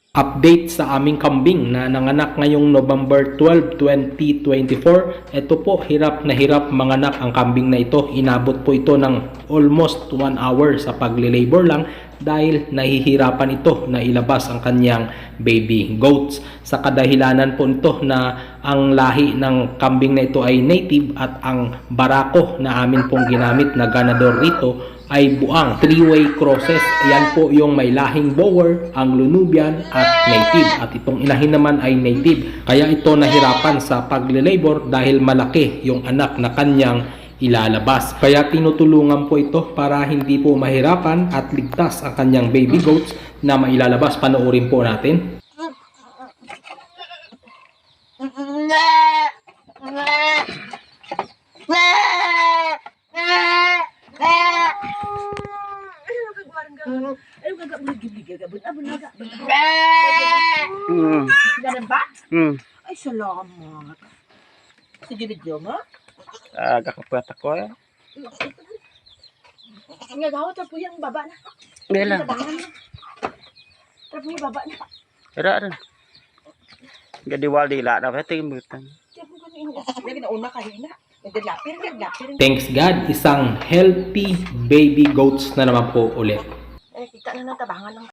Update sa aming kambing na nanganak ngayong November 12, 2024. Ito po, hirap na hirap manganak ang kambing na ito. Inabot po ito ng almost 1 hour sa pagle-labor lang dahil nahihirapan ito na ilabas ang kanyang baby goats. Sa kadahilanan po ito na ang lahi ng kambing na ito ay native at ang barako na amin pong ginamit na ganador rito ay buang 3-way crosses. Yan po yung may lahing Boer, ang Lunubian at native. At itong inahin naman ay native. Kaya ito nahirapan sa pagle-labor dahil malaki yung anak na kanyang ilalabas. Kaya tinutulungan po ito para hindi po mahirapan at ligtas ang kanyang baby goats na mailalabas. Panoorin po natin. Ganun ba? Ay, salamat. Sige, video mo. Kakaprat ako eh. Nga gawa, tapo yung baba na. Dila. Tapo yung baba na. Ira rin. Gadiwal dila na pati mutan. Tapo ko na. Lagi na una kanina. Nagdalapir. Thanks God, isang healthy baby goats na naman po ulit. Kita na ng tabangan ng